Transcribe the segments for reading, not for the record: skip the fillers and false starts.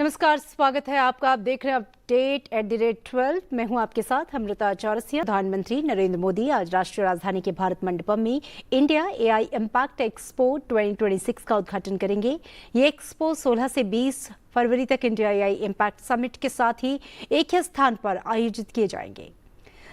नमस्कार, स्वागत है आपका। आप देख रहे हैं update@12। मैं हूं आपके साथ अमृता चौरसिया। प्रधानमंत्री नरेंद्र मोदी आज राष्ट्रीय राजधानी के भारत मंडपम में इंडिया एआई इम्पैक्ट एक्सपो 2026 का उद्घाटन करेंगे। ये एक्सपो 16 से 20 फरवरी तक इंडिया एआई इम्पैक्ट समिट के साथ ही एक ही स्थान पर आयोजित किए जाएंगे।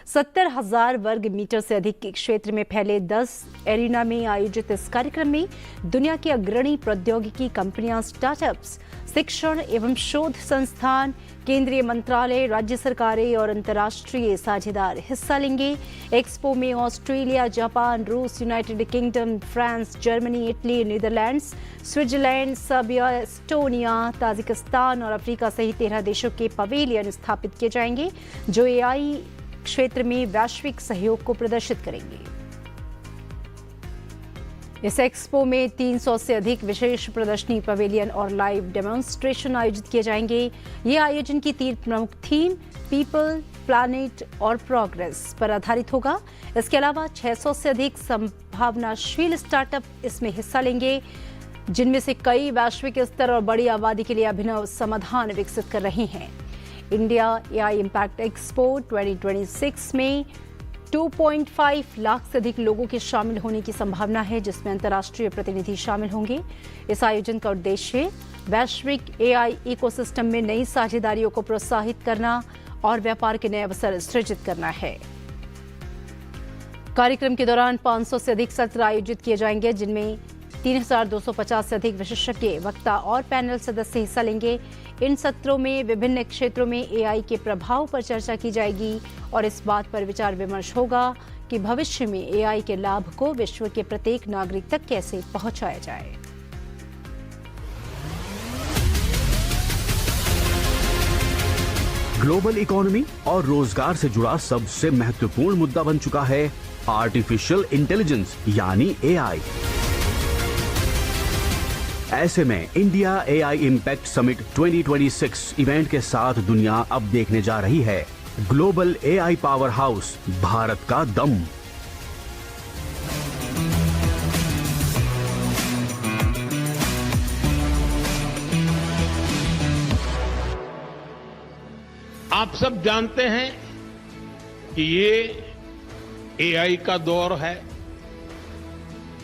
70,000 वर्ग मीटर से अधिक के क्षेत्र में फैले 10 एरिना में आयोजित इस कार्यक्रम में दुनिया की अग्रणी प्रौद्योगिकी कंपनियां, स्टार्टअप्स, शिक्षण एवं शोध संस्थान, केंद्रीय मंत्रालय, राज्य सरकारें और अंतर्राष्ट्रीय साझेदार हिस्सा लेंगे। एक्सपो में ऑस्ट्रेलिया, जापान, रूस, United kingdom, France, Germany, Italy, Netherlands, Switzerland, Serbia, Estonia, Tajikistan और अफ्रीका सहित 13 देशों के पवेलियन स्थापित किए जाएंगे जो एआई क्षेत्र में वैश्विक सहयोग को प्रदर्शित करेंगे। इस एक्सपो में 300 से अधिक विशेष प्रदर्शनी, पवेलियन और लाइव डेमोन्स्ट्रेशन आयोजित किए जाएंगे। ये आयोजन की 3 प्रमुख थीम पीपल, प्लैनेट और प्रोग्रेस पर आधारित होगा। इसके अलावा 600 से अधिक संभावनाशील स्टार्टअप इसमें हिस्सा लेंगे, जिनमें से कई वैश्विक स्तर और बड़ी आबादी के लिए अभिनव समाधान विकसित कर रहे हैं। इंडिया एआई इम्पैक्ट एक्सपो 2026 में 2.5 लाख से अधिक लोगों के शामिल होने की संभावना है, जिसमें अंतर्राष्ट्रीय प्रतिनिधि शामिल होंगे। इस आयोजन का उद्देश्य वैश्विक एआई इकोसिस्टम में नई साझेदारियों को प्रोत्साहित करना और व्यापार के नए अवसर सृजित करना है। कार्यक्रम के दौरान 500 से अधिक सत्र आयोजित किए जाएंगे, जिनमें 3,250 से अधिक विशेषज्ञ, वक्ता और पैनल सदस्य हिस्सा लेंगे। इन सत्रों में विभिन्न क्षेत्रों में एआई के प्रभाव पर चर्चा की जाएगी और इस बात पर विचार विमर्श होगा कि भविष्य में एआई के लाभ को विश्व के प्रत्येक नागरिक तक कैसे पहुंचाया जाए। ग्लोबल इकोनॉमी और रोजगार से जुड़ा सबसे महत्वपूर्ण मुद्दा बन चुका है आर्टिफिशियल इंटेलिजेंस यानी एआई। ऐसे में India AI impact summit 2026 event के साथ दुनिया अब देखने जा रही है global AI power house Bharat का दम। आप सब जानते हैं कि ये एआई का दौर है।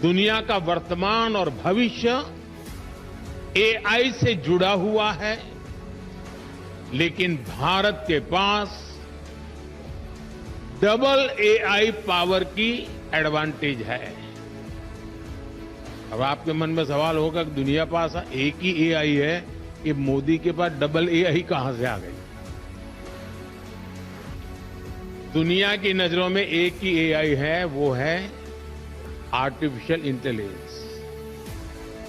दुनिया का वर्तमान और भविष्य एआई से जुड़ा हुआ है, लेकिन भारत के पास डबल एआई पावर की एडवांटेज है। अब आपके मन में सवाल होगा कि दुनिया पास एक ही एआई है, ये मोदी के पास डबल एआई कहां से आ गई? दुनिया की नजरों में एक ही एआई है, वो है आर्टिफिशियल इंटेलिजेंस।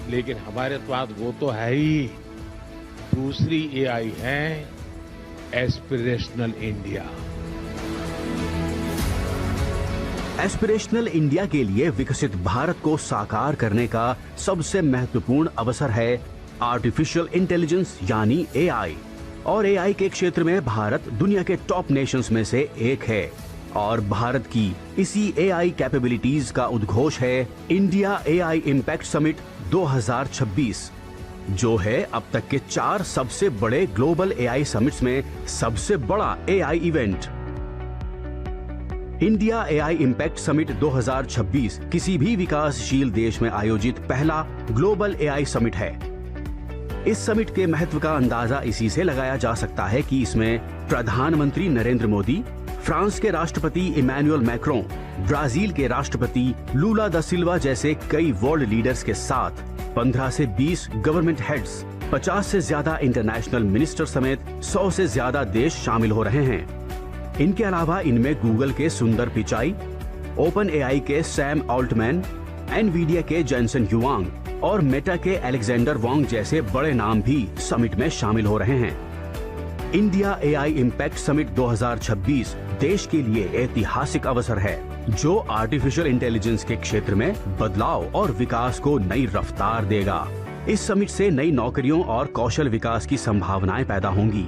लेकिन हमारे पास वो तो है ही, दूसरी एआई है एस्पिरेशनल इंडिया। एस्पिरेशनल इंडिया के लिए विकसित भारत को साकार करने का सबसे महत्वपूर्ण अवसर है आर्टिफिशियल इंटेलिजेंस यानी एआई। और एआई के क्षेत्र में भारत दुनिया के टॉप नेशंस में से एक है और भारत की इसी एआई कैपेबिलिटीज का उद्घोष है इंडिया एआई इम्पैक्ट समिट 2026, जो है अब तक के 4 सबसे बड़े ग्लोबल एआई समिट्स में सबसे बड़ा AI event. India AI impact summit 2026 किसी भी विकासशील देश में आयोजित पहला ग्लोबल एआई समिट है। इस समिट के महत्व का अंदाजा इसी से लगाया जा सकता है कि इसमें प्रधानमंत्री नरेंद्र मोदी, फ्रांस के राष्ट्रपति इमैनुअल मैक्रों, ब्राजील के राष्ट्रपति लूला दा सिल्वा जैसे कई वर्ल्ड लीडर्स के साथ 15 से 20 गवर्नमेंट हेड्स, 50 से ज्यादा इंटरनेशनल मिनिस्टर समेत 100 से ज्यादा देश शामिल हो रहे हैं। इनके अलावा इनमें गूगल के सुंदर पिचाई, ओपन एआई के सैम ऑल्टमैन, एनवीडिया के जेनसन युआंग और मेटा के अलेक्जेंडर वांग जैसे बड़े नाम भी समिट में शामिल हो रहे हैं। इंडिया एआई इम्पैक्ट समिट 2026 देश के लिए ऐतिहासिक अवसर है, जो आर्टिफिशियल इंटेलिजेंस के क्षेत्र में बदलाव और विकास को नई रफ्तार देगा। इस समिट से नई नौकरियों और कौशल विकास की संभावनाएं पैदा होंगी।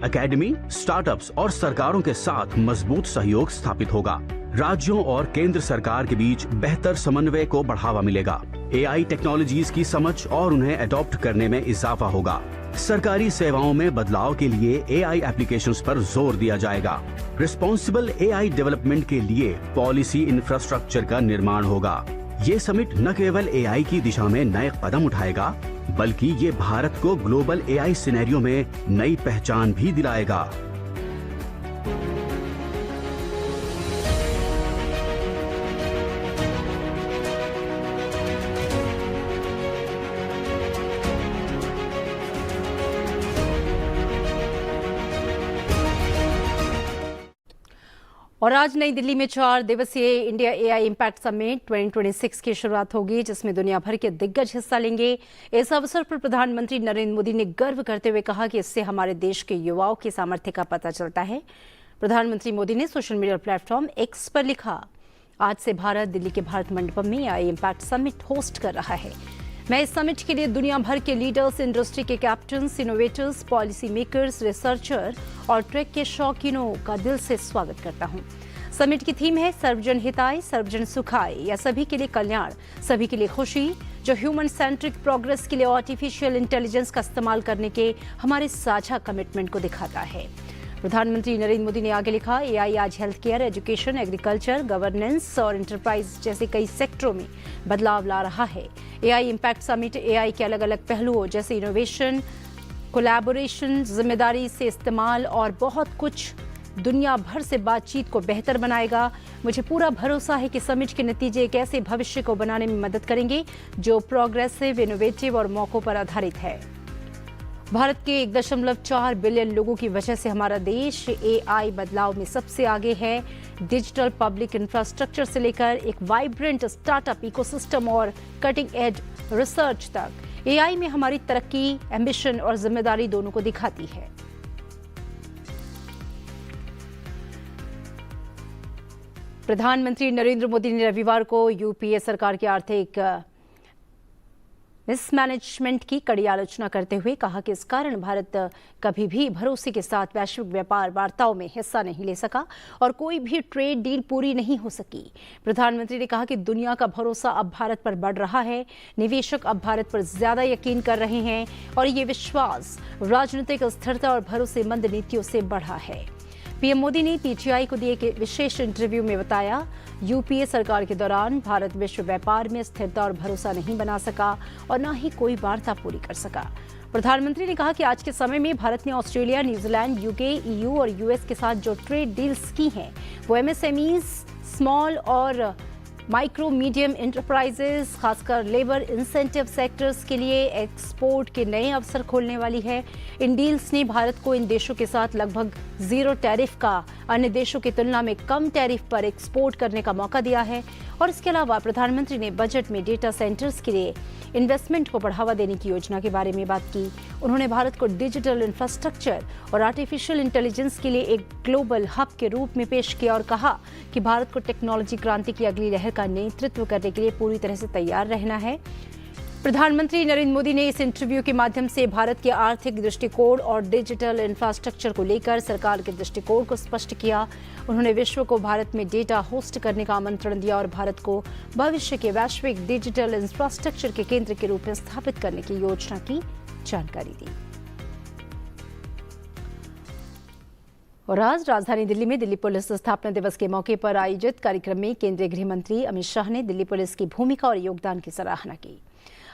एकेडमी, स्टार्टअप्स और सरकारों के साथ मजबूत सहयोग स्थापित होगा। राज्यों और केंद्र सरकार के बीच बेहतर समन्वय को बढ़ावा मिलेगा। एआई टेक्नोलॉजीज की समझ और उन्हें अडॉप्ट करने में इजाफा होगा। सरकारी सेवाओं में बदलाव के लिए एआई एप्लीकेशंस पर जोर दिया जाएगा। रिस्पॉन्सिबल एआई डेवलपमेंट के लिए पॉलिसी इंफ्रास्ट्रक्चर का निर्माण होगा। ये समिट न केवल एआई की दिशा में नए कदम उठाएगा, बल्कि ये भारत को ग्लोबल एआई सिनेरियो में नई पहचान भी दिलाएगा। और आज नई दिल्ली में 4 दिवसीय इंडिया एआई इम्पैक्ट समिट 2026 की शुरुआत होगी, जिसमें दुनिया भर के दिग्गज हिस्सा लेंगे। इस अवसर पर प्रधानमंत्री नरेंद्र मोदी ने गर्व करते हुए कहा कि इससे हमारे देश के युवाओं की सामर्थ्य का पता चलता है। प्रधानमंत्री मोदी ने सोशल मीडिया प्लेटफॉर्म एक्स पर लिखा, आज से भारत दिल्ली के भारत मंडपम में एआई इम्पैक्ट समिट होस्ट कर रहा है। मैं इस समिट के लिए दुनिया भर के लीडर्स, इंडस्ट्री के captains, innovators, policy makers, researcher और ट्रेक के शौकीनों का दिल से स्वागत करता हूं। समिट की थीम है सर्वजन हिताय, सर्वजन सुखाय, या सभी के लिए कल्याण, सभी के लिए खुशी, जो ह्यूमन सेंट्रिक प्रोग्रेस के लिए आर्टिफिशियल इंटेलिजेंस का इस्तेमाल करने के हमारे साझा कमिटमेंट को दिखाता है। प्रधानमंत्री नरेंद्र मोदी ने आगे लिखा, एआई आज health care, education, agriculture, governance और एंटरप्राइज जैसे कई सेक्टरों में बदलाव ला रहा है। एआई इम्पैक्ट समिट एआई के अलग अलग पहलुओं जैसे इनोवेशन, कोलैबोरेशन, जिम्मेदारी से इस्तेमाल और बहुत कुछ दुनिया भर से बातचीत को बेहतर बनाएगा। मुझे पूरा भरोसा है कि समिट के नतीजे एक ऐसे भविष्य को बनाने में मदद करेंगे जो प्रोग्रेसिव, इनोवेटिव और मौकों पर आधारित है। भारत के 1.4 बिलियन लोगों की वजह से हमारा देश एआई बदलाव में सबसे आगे है। डिजिटल पब्लिक इंफ्रास्ट्रक्चर से लेकर एक वाइब्रेंट स्टार्टअप इकोसिस्टम और कटिंग एज रिसर्च तक एआई में हमारी तरक्की, एम्बिशन और जिम्मेदारी दोनों को दिखाती है। प्रधानमंत्री नरेंद्र मोदी ने रविवार को यूपीए सरकार की आर्थिक मिसमैनेजमेंट की कड़ी आलोचना करते हुए कहा कि इस कारण भारत कभी भी भरोसे के साथ वैश्विक व्यापार वार्ताओं में हिस्सा नहीं ले सका और कोई भी ट्रेड डील पूरी नहीं हो सकी। प्रधानमंत्री ने कहा कि दुनिया का भरोसा अब भारत पर बढ़ रहा है, निवेशक अब भारत पर ज्यादा यकीन कर रहे हैं और ये विश्वास राजनीतिक स्थिरता और भरोसेमंद नीतियों से बढ़ा है। पीएम मोदी ने पीटीआई को दिए एक विशेष इंटरव्यू में बताया, यूपीए सरकार के दौरान भारत विश्व व्यापार में स्थिरता और भरोसा नहीं बना सका और न ही कोई वार्ता पूरी कर सका। प्रधानमंत्री ने कहा कि आज के समय में भारत ने ऑस्ट्रेलिया, न्यूजीलैंड, यूके, ईयू और यूएस के साथ जो ट्रेड डील्स की हैं, वो एमएसएमईज, स्मॉल और माइक्रो मीडियम एंटरप्राइजेस, खासकर लेबर इंसेंटिव सेक्टर्स के लिए एक्सपोर्ट के नए अवसर खोलने वाली है। इन डील्स ने भारत को इन देशों के साथ लगभग जीरो टैरिफ का, अन्य देशों की तुलना में कम टैरिफ पर एक्सपोर्ट करने का मौका दिया है। और इसके अलावा प्रधानमंत्री ने बजट में डेटा सेंटर्स के लिए इन्वेस्टमेंट को बढ़ावा देने की योजना के बारे में बात की। उन्होंने भारत को डिजिटल इंफ्रास्ट्रक्चर और आर्टिफिशियल इंटेलिजेंस के लिए एक ग्लोबल हब के रूप में पेश किया और कहा कि भारत को टेक्नोलॉजी क्रांति की अगली लहर का नेतृत्व करने के लिए पूरी तरह से तैयार रहना है। प्रधानमंत्री नरेंद्र मोदी ने इस इंटरव्यू के माध्यम से भारत के आर्थिक दृष्टिकोण और डिजिटल इंफ्रास्ट्रक्चर को लेकर सरकार के दृष्टिकोण को स्पष्ट किया। उन्होंने विश्व को भारत में डेटा होस्ट करने का आमंत्रण दिया और भारत को भविष्य के वैश्विक डिजिटल इंफ्रास्ट्रक्चर के केंद्र के रूप में स्थापित करने की योजना की जानकारी दी। और आज राजधानी दिल्ली में दिल्ली पुलिस स्थापना दिवस के मौके पर आयोजित कार्यक्रम में केंद्रीय गृह मंत्री अमित शाह ने दिल्ली पुलिस की भूमिका और योगदान की सराहना की।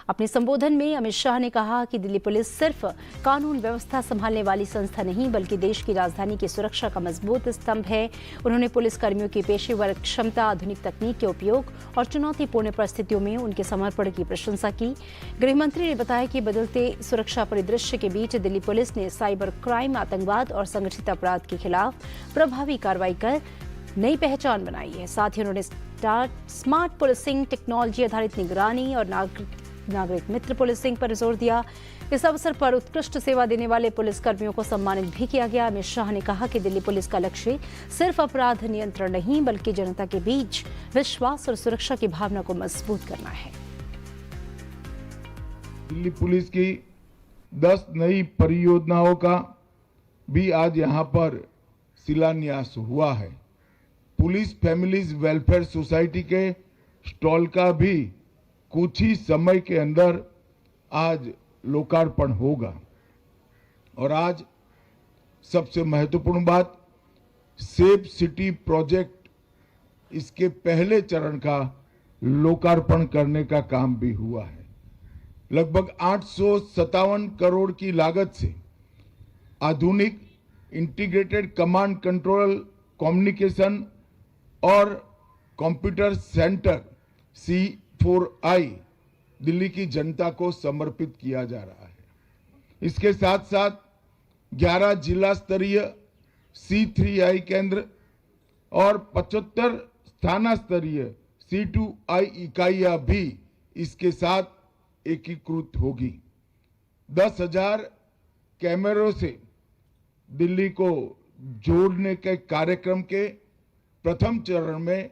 अपने संबोधन में अमित शाह ने कहा कि दिल्ली पुलिस सिर्फ कानून व्यवस्था संभालने वाली संस्था नहीं, बल्कि देश की राजधानी की सुरक्षा का मजबूत स्तंभ है। उन्होंने पुलिसकर्मियों की पेशेवर क्षमता, आधुनिक तकनीक के उपयोग और चुनौतीपूर्ण परिस्थितियों में उनके समर्पण की प्रशंसा की। गृह मंत्री ने बताया कि बदलते सुरक्षा परिदृश्य के बीच दिल्ली पुलिस ने साइबर क्राइम, आतंकवाद और संगठित अपराध के खिलाफ प्रभावी कार्रवाई कर नई पहचान बनाई है। साथ ही उन्होंने स्मार्ट पुलिसिंग, टेक्नोलॉजी आधारित निगरानी और नागरिक मित्र पुलिसिंग पर जोर दिया। इस अवसर पर उत्कृष्ट सेवा देने वाले पुलिसकर्मियों को सम्मानित भी किया गया। अमित शाह ने कहा कि दिल्ली पुलिस का लक्ष्य सिर्फ अपराध नियंत्रण नहीं, बल्कि जनता के बीच विश्वास और सुरक्षा की भावना को मजबूत करना है। दिल्ली पुलिस की 10 नई परियोजनाओं का भी आज यहां पर शिलान्यास हुआ है। पुलिस फैमिलीज वेलफेयर सोसाइटी के स्टॉल का भी कुछ ही समय के अंदर आज लोकार्पण होगा। और आज सबसे महत्वपूर्ण बात, सेफ सिटी प्रोजेक्ट, इसके पहले चरण का लोकार्पण करने का काम भी हुआ है। लगभग 857 करोड़ की लागत से आधुनिक इंटीग्रेटेड कमांड कंट्रोल, कम्युनिकेशन और कंप्यूटर सेंटर C4I दिल्ली की जनता को समर्पित किया जा रहा है। इसके साथ साथ 11 जिला स्तरीय C3I केंद्र और 75 स्थाना स्तरीय C2I इकाइयां भी इसके साथ एकीकृत होगी। 10,000 कैमरों से दिल्ली को जोड़ने के कार्यक्रम के प्रथम चरण में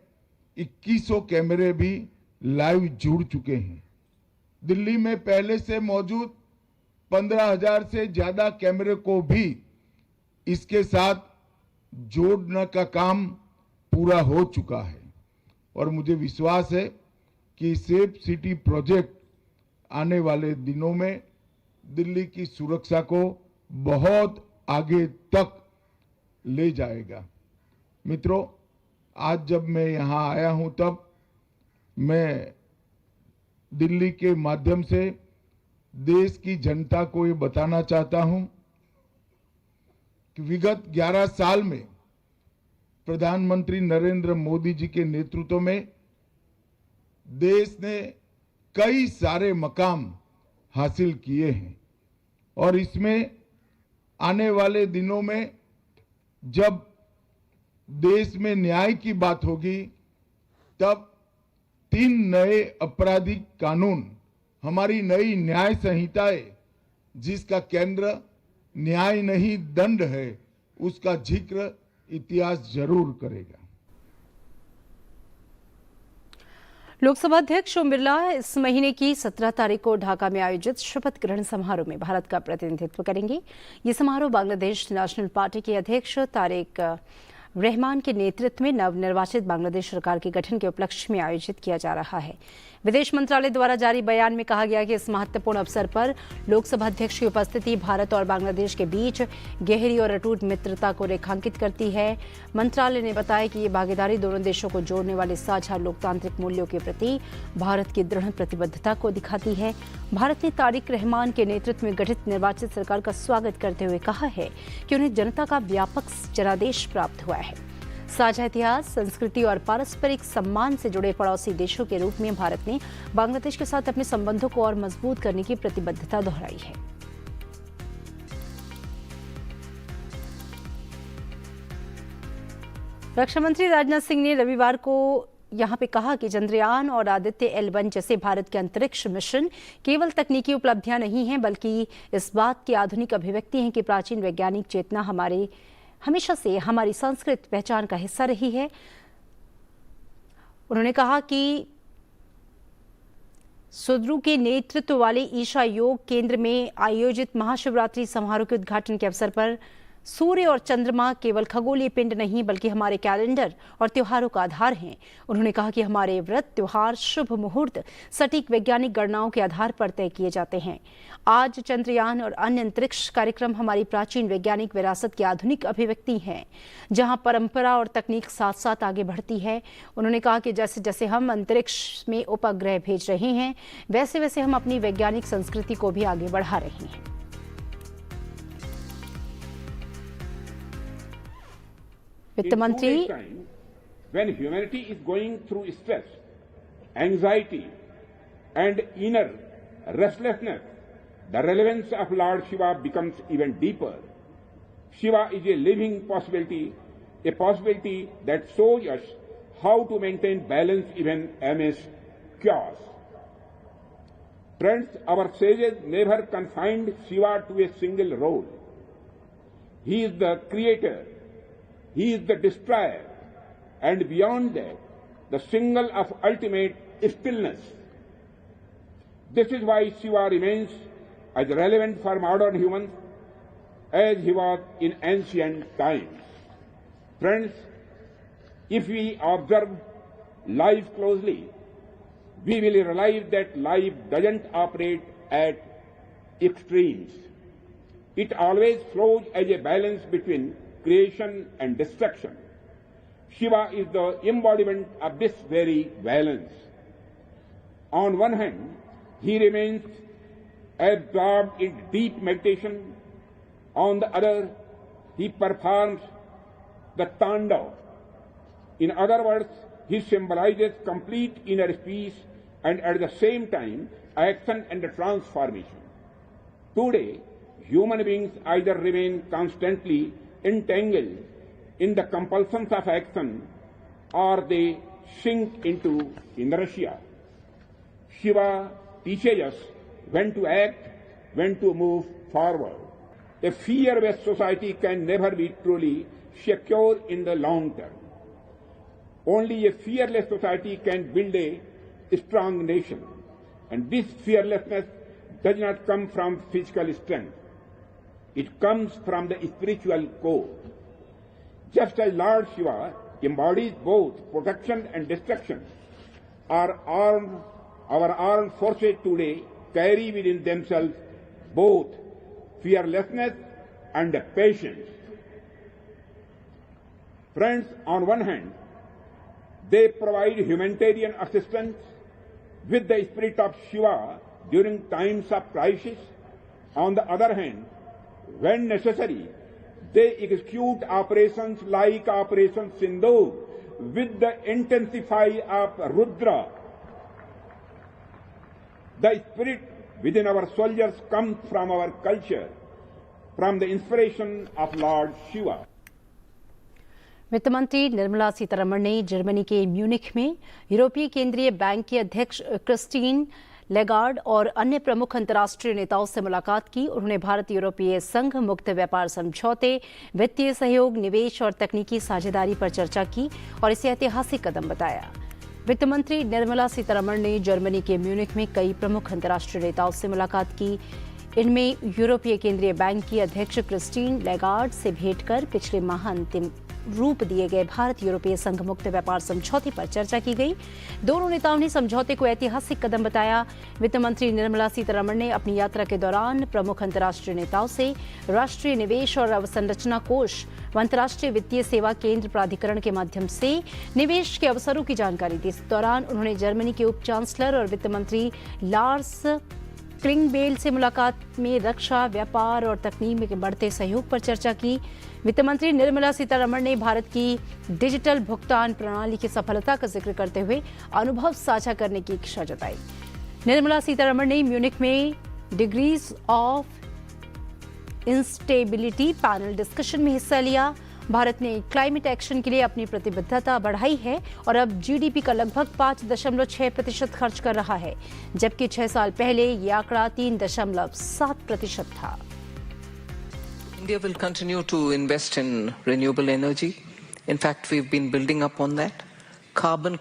2100 कैमरे भी लाइव जुड़ चुके हैं। दिल्ली में पहले से मौजूद 15,000 से ज्यादा कैमरे को भी इसके साथ जोड़ने का काम पूरा हो चुका है और मुझे विश्वास है कि सेफ सिटी प्रोजेक्ट आने वाले दिनों में दिल्ली की सुरक्षा को बहुत आगे तक ले जाएगा। मित्रों, आज जब मैं यहां आया हूं तब मैं दिल्ली के माध्यम से देश की जनता को ये बताना चाहता हूं कि विगत 11 साल में प्रधानमंत्री नरेंद्र मोदी जी के नेतृत्व में देश ने कई सारे मकाम हासिल किए हैं और इसमें आने वाले दिनों में जब देश में न्याय की बात होगी तब 3 नए आपराधिक कानून, हमारी नई न्याय संहिताएं, जिसका केंद्र न्याय नहीं दंड है, उसका जिक्र इतिहास जरूर करेगा। लोकसभा अध्यक्ष ओम बिरला इस महीने की 17 तारीख को ढाका में आयोजित शपथ ग्रहण समारोह में भारत का प्रतिनिधित्व करेंगे। ये समारोह बांग्लादेश नेशनल पार्टी के अध्यक्ष तारिक रहमान के नेतृत्व में नवनिर्वाचित बांग्लादेश सरकार के गठन के उपलक्ष्य में आयोजित किया जा रहा है। विदेश मंत्रालय द्वारा जारी बयान में कहा गया कि इस महत्वपूर्ण अवसर पर लोकसभा अध्यक्ष की उपस्थिति भारत और बांग्लादेश के बीच गहरी और अटूट मित्रता को रेखांकित करती है। मंत्रालय ने बताया कि ये भागीदारी दोनों देशों को जोड़ने वाले साझा लोकतांत्रिक मूल्यों के प्रति भारत की दृढ़ प्रतिबद्धता को दिखाती है। भारत ने तारिक रहमान के नेतृत्व में गठित निर्वाचित सरकार का स्वागत करते हुए कहा है कि उन्हें जनता का व्यापक जनादेश प्राप्त हुआ है। साझा इतिहास, संस्कृति और पारस्परिक सम्मान से जुड़े पड़ोसी देशों के रूप में भारत ने बांग्लादेश के साथ अपने संबंधों को और मजबूत करने की प्रतिबद्धता दोहराई है। रक्षा मंत्री राजनाथ सिंह ने रविवार को यहां पे कहा कि चंद्रयान और आदित्य L1 जैसे भारत के अंतरिक्ष मिशन केवल तकनीकी उपलब्धियां नहीं हैं, बल्कि इस बात की आधुनिक अभिव्यक्ति हैं कि प्राचीन वैज्ञानिक चेतना हमेशा से हमारी सांस्कृतिक पहचान का हिस्सा रही है। उन्होंने कहा कि सुद्रू के नेतृत्व वाले ईशा योग केंद्र में आयोजित महाशिवरात्रि समारोह के उद्घाटन के अवसर पर सूर्य और चंद्रमा केवल खगोलीय पिंड नहीं बल्कि हमारे कैलेंडर और त्योहारों का आधार हैं। उन्होंने कहा कि हमारे व्रत, त्योहार, शुभ मुहूर्त सटीक वैज्ञानिक गणनाओं के आधार पर तय किए जाते हैं। आज चंद्रयान और अन्य अंतरिक्ष कार्यक्रम हमारी प्राचीन वैज्ञानिक विरासत की आधुनिक अभिव्यक्ति हैं, जहां परंपरा और तकनीक साथ साथ आगे बढ़ती है। उन्होंने कहा कि जैसे जैसे हम अंतरिक्ष में उपग्रह भेज रहे हैं, वैसे वैसे हम अपनी वैज्ञानिक संस्कृति को भी आगे बढ़ा रहे हैं। वित्त मंत्री when humanity is going through stress, anxiety and inner restlessness, the relevance of Lord Shiva becomes even deeper. Shiva is a living possibility, a possibility that shows us how to maintain balance even amidst chaos. Friends, our sages never confined Shiva to a single role. He is the creator, he is the destroyer, and beyond that, the symbol of ultimate stillness. This is why Shiva remains as relevant for modern humans as he was in ancient times. Friends, if we observe life closely, we will realize that life doesn't operate at extremes. It always flows as a balance between creation and destruction. Shiva is the embodiment of this very balance. On one hand, he remains absorbed in deep meditation. On the other, he performs the Tandav. In other words, he symbolizes complete inner peace and at the same time action and transformation. Today, human beings either remain constantly entangled in the compulsions of action or they sink into inertia. Shiva teaches us when to act, when to move forward. A fear-based society can never be truly secure in the long term. Only a fearless society can build a strong nation. And this fearlessness does not come from physical strength. It comes from the spiritual core. Just as Lord Shiva embodies both protection and destruction, our armed forces today carry within themselves both fearlessness and patience. Friends, on one hand, they provide humanitarian assistance with the spirit of Shiva during times of crisis. On the other hand, when necessary, they execute operations like Operation Sindoor with the intensity of Rudra. The spirit within our soldiers comes from our culture, from the inspiration of Lord Shiva. वित्त मंत्री निर्मला सीतारमण ने Germany के Munich में यूरोपीय केंद्रीय bank के अध्यक्ष Christine Lagarde और अन्य प्रमुख अंतर्राष्ट्रीय नेताओं से मुलाकात की। उन्होंने भारत यूरोपीय संघ मुक्त व्यापार समझौते, वित्तीय सहयोग, निवेश और तकनीकी साझेदारी पर चर्चा की और इसे ऐतिहासिक कदम बताया। वित्त मंत्री निर्मला सीतारमण ने जर्मनी के म्यूनिख में कई प्रमुख अंतर्राष्ट्रीय नेताओं से मुलाकात की। इनमें यूरोपीय केंद्रीय बैंक की अध्यक्ष क्रिस्टीन लेगार्ड से भेंट कर पिछले माह अंतिम रूप दिए गए भारत यूरोपीय संघ मुक्त व्यापार समझौते पर चर्चा की गई। दोनों नेताओं ने समझौते को ऐतिहासिक कदम बताया। वित्त मंत्री निर्मला सीतारमण ने अपनी यात्रा के दौरान प्रमुख अंतर्राष्ट्रीय नेताओं से राष्ट्रीय निवेश और अवसंरचना कोष व अंतर्राष्ट्रीय वित्तीय सेवा केंद्र प्राधिकरण के माध्यम से निवेश के अवसरों की जानकारी दी। इस दौरान उन्होंने जर्मनी के उप चांसलर और वित्त मंत्री लार्स क्लिंगबेल से मुलाकात में रक्षा, व्यापार और तकनीक में बढ़ते सहयोग पर चर्चा की। वित्त मंत्री निर्मला सीतारमण ने भारत की डिजिटल भुगतान प्रणाली की सफलता का जिक्र करते हुए अनुभव साझा करने की इच्छा जताई। निर्मला सीतारमण ने म्यूनिख में degrees of instability panel discussion में हिस्सा लिया। भारत ने क्लाइमेट एक्शन के लिए अपनी प्रतिबद्धता बढ़ाई है और अब जीडीपी का लगभग 5.6% खर्च कर रहा है, जबकि 6 साल पहले ये आंकड़ा 3.7% था। India will continue to invest in renewable energy. In fact, we've been building up on that. Carbon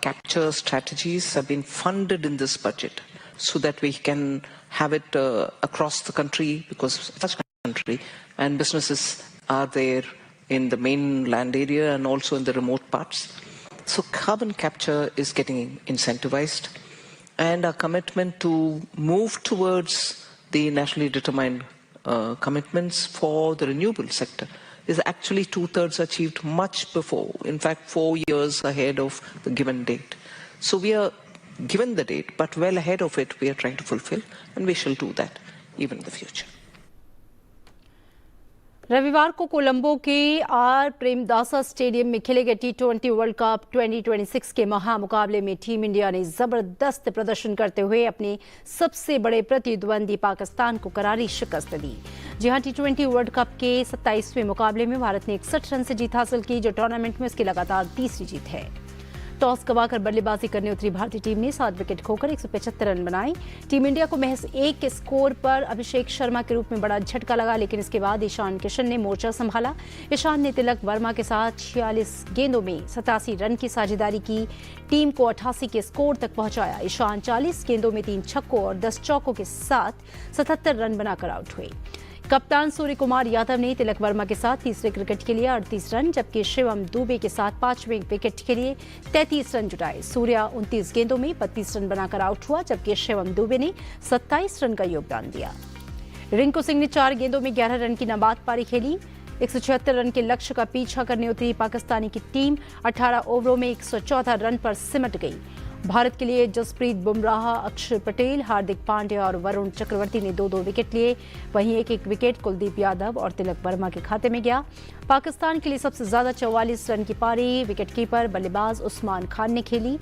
capture strategies have been funded in this budget so that we can have it across the country, because it's such a country and businesses are there in the mainland area and also in the remote parts. So carbon capture is getting incentivized, and our commitment to move towards the nationally determined commitments for the renewable sector is actually 2/3 achieved much before, in fact 4 years ahead of the given date. So we are given the date, but well ahead of it we are trying to fulfill, and we shall do that even in the future. रविवार को कोलंबो के are Premadasa stadium में खेले गए T20 world cup 2026 के महामुकाबले में team India ने जबरदस्त प्रदर्शन करते हुए अपने सबसे बड़े प्रतिद्वंदी पाकिस्तान को करारी शिकस्त दी। जी हां, T20 वर्ल्ड कप के 27वें मुकाबले में भारत ने 61 रन से जीत हासिल की, जो टूर्नामेंट में उसकी लगातार तीसरी जीत है। टॉस गंवाकर बल्लेबाजी करने उतरी भारतीय टीम ने 7 विकेट खोकर 175 रन बनाए। टीम इंडिया को महज 1 के स्कोर पर अभिषेक शर्मा के रूप में बड़ा झटका लगा, लेकिन इसके बाद ईशान किशन ने मोर्चा संभाला। ईशान ने तिलक वर्मा के साथ 46 गेंदों में 87 रन की साझेदारी की, टीम को 88 के स्कोर तक पहुंचाया। ईशान 40 गेंदों में 3 छक्कों और 10 चौकों के साथ 77 रन बनाकर आउट हुए। कप्तान सूर्य कुमार यादव ने तिलक वर्मा के साथ तीसरे क्रिकेट के लिए 38 रन, जबकि शिवम दुबे के साथ 5वें विकेट के लिए 33 रन जुटाए। सूर्या 29 गेंदों में 32 रन बनाकर आउट हुआ, जबकि शिवम दुबे ने 27 रन का योगदान दिया। रिंकू सिंह ने 4 गेंदों में 11 रन की नाबाद पारी खेली। 176 रन के लक्ष्य का पीछा करने उतरी पाकिस्तानी की टीम 18 ओवरों में 114 रन पर सिमट गई। भारत के लिए जसप्रीत बुमराह, अक्षर पटेल, हार्दिक पांड्या और वरुण चक्रवर्ती ने 2-2 विकेट लिए। वहीं एक विकेट कुलदीप यादव और तिलक वर्मा के खाते में गया। पाकिस्तान के लिए सबसे ज्यादा 44 रन की पारी विकेटकीपर बल्लेबाज उस्मान खान ने खेली।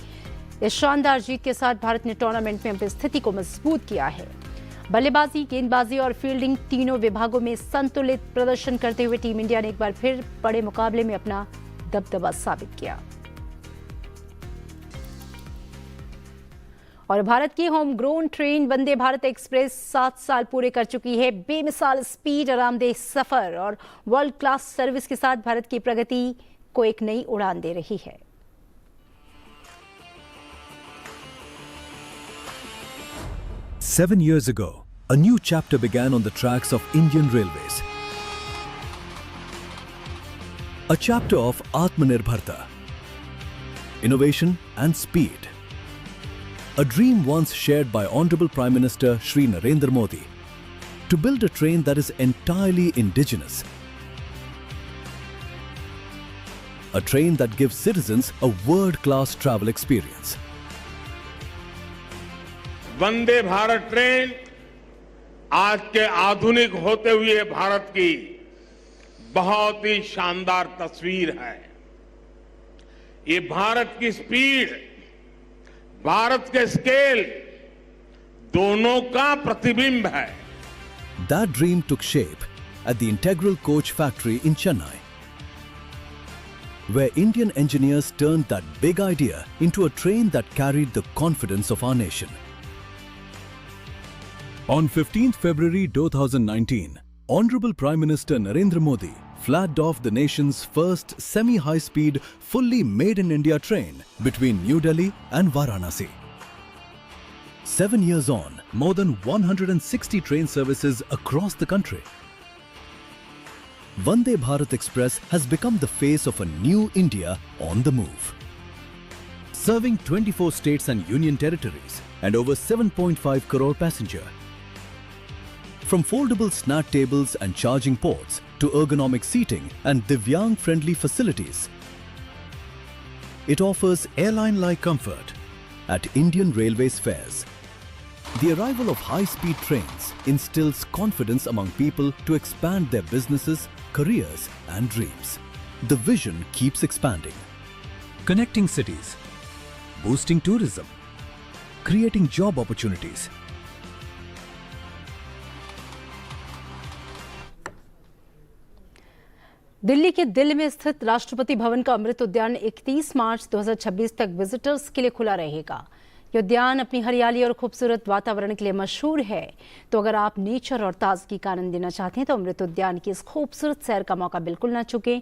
इस शानदार जीत के साथ भारत ने टूर्नामेंट में अपनी स्थिति को मजबूत किया है। बल्लेबाजी, गेंदबाजी और फील्डिंग तीनों विभागों में संतुलित प्रदर्शन करते हुए टीम इंडिया ने एक बार फिर बड़े मुकाबले में अपना दबदबा साबित किया। और भारत की home grown train Vande Bharat express 7 साल पूरे कर चुकी है। बेमिसाल स्पीड, आरामदेह सफर और वर्ल्ड क्लास सर्विस के साथ भारत की प्रगति को एक नई उड़ान दे रही है। Seven years ago, a new chapter began on the tracks of Indian Railways. A chapter of Atmanirbharta, innovation and speed. A dream once shared by Honorable Prime Minister Shri Narendra Modi to build a train that is entirely indigenous. A train that gives citizens a world-class travel experience. Vande Bharat train आज के आधुनिक होते हुए भारत की बहुत ही शानदार तस्वीर है। ये भारत की स्पीड, भारत के स्केल दोनों का प्रतिबिंब है। That dream took shape at the Integral Coach Factory in Chennai, where Indian engineers turned that big idea into a train that carried the confidence of our nation. On 15th February 2019, Honorable Prime Minister Narendra Modi flagged off the nation's first semi-high-speed, fully made-in-India train between New Delhi and Varanasi. 7 years on, more than 160 train services across the country. Vande Bharat Express has become the face of a new India on the move. Serving 24 states and union territories and over 7.5 crore passengers. From foldable snack tables and charging ports to ergonomic seating and Divyang-friendly facilities, it offers airline-like comfort at Indian Railways fares. The arrival of high-speed trains instills confidence among people to expand their businesses, careers and dreams. The vision keeps expanding. Connecting cities, boosting tourism, creating job opportunities. Delhi के दिल में स्थित राष्ट्रपति भवन का अमृत उद्यान 31 मार्च 2026 तक visitors के लिए खुला रहेगा। ये उद्यान अपनी हरियाली और खूबसूरत वातावरण के लिए मशहूर है। तो अगर आप नेचर और ताजगी का आनंद लेना चाहते हैं तो अमृत उद्यान की इस खूबसूरत सैर का मौका बिल्कुल ना चूकें।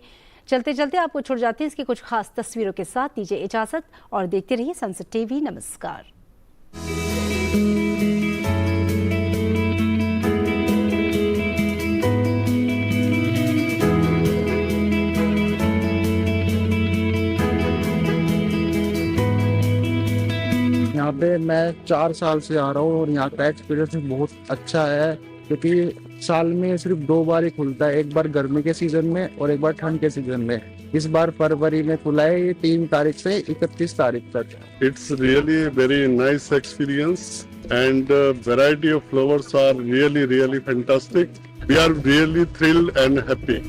चलते चलते आपको छोड़ जाते हैं इसकी कुछ खास तस्वीरों के साथ। दीजिए इजाजत और देखते रहिए सनसेट टीवी। नमस्कार। यहाँ पे मैं 4 साल से आ रहा हूँ और यहाँ का एक्सपीरियंस बहुत अच्छा है, क्योंकि साल में सिर्फ 2 बार ही खुलता है, एक बार गर्मी के सीजन में और एक बार ठंड के सीजन में। इस बार फरवरी में खुला है, ये 3 तारीख से 31 तारीख तक। It's really a very nice experience and variety of flowers are really fantastic. We are really thrilled and happy.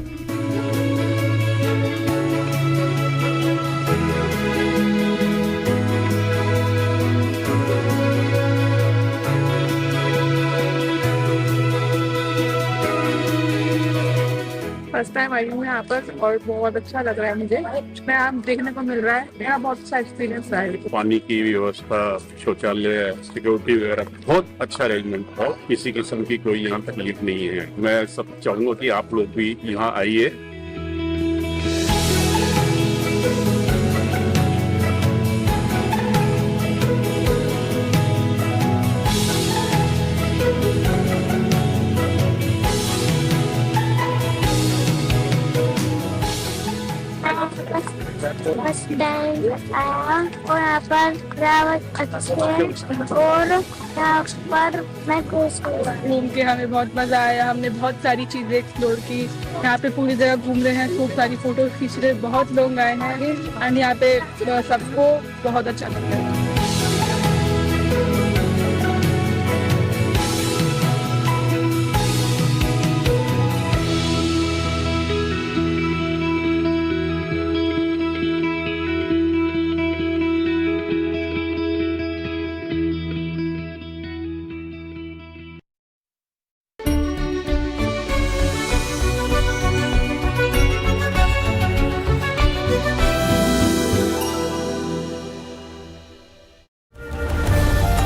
First time I हूँ यहाँ पर और बहुत अच्छा लग रहा है मुझे। यहाँ देखने को मिल रहा है, यहाँ बहुत अच्छा एक्सपीरियंस रहा है। पानी की व्यवस्था, शौचालय, सिक्योरिटी वगैरह बहुत अच्छा अरेंजमेंट है। किसी किस्म की कोई यहाँ तकलीफ नहीं है। मैं सब चाहूंगा कि आप लोग भी यहाँ आइए। बस आया और यहाँ पर बहुत अच्छे और यहाँ पर मैं खुश हूँ। घूम के हमें बहुत मजा आया, हमने बहुत सारी चीजें एक्सप्लोर की। यहाँ पे पूरी जगह घूम रहे हैं, खूब सारी फोटोज खींच रहे, बहुत लोग आए हैं एंड यहाँ पे सबको बहुत अच्छा लग रहा है।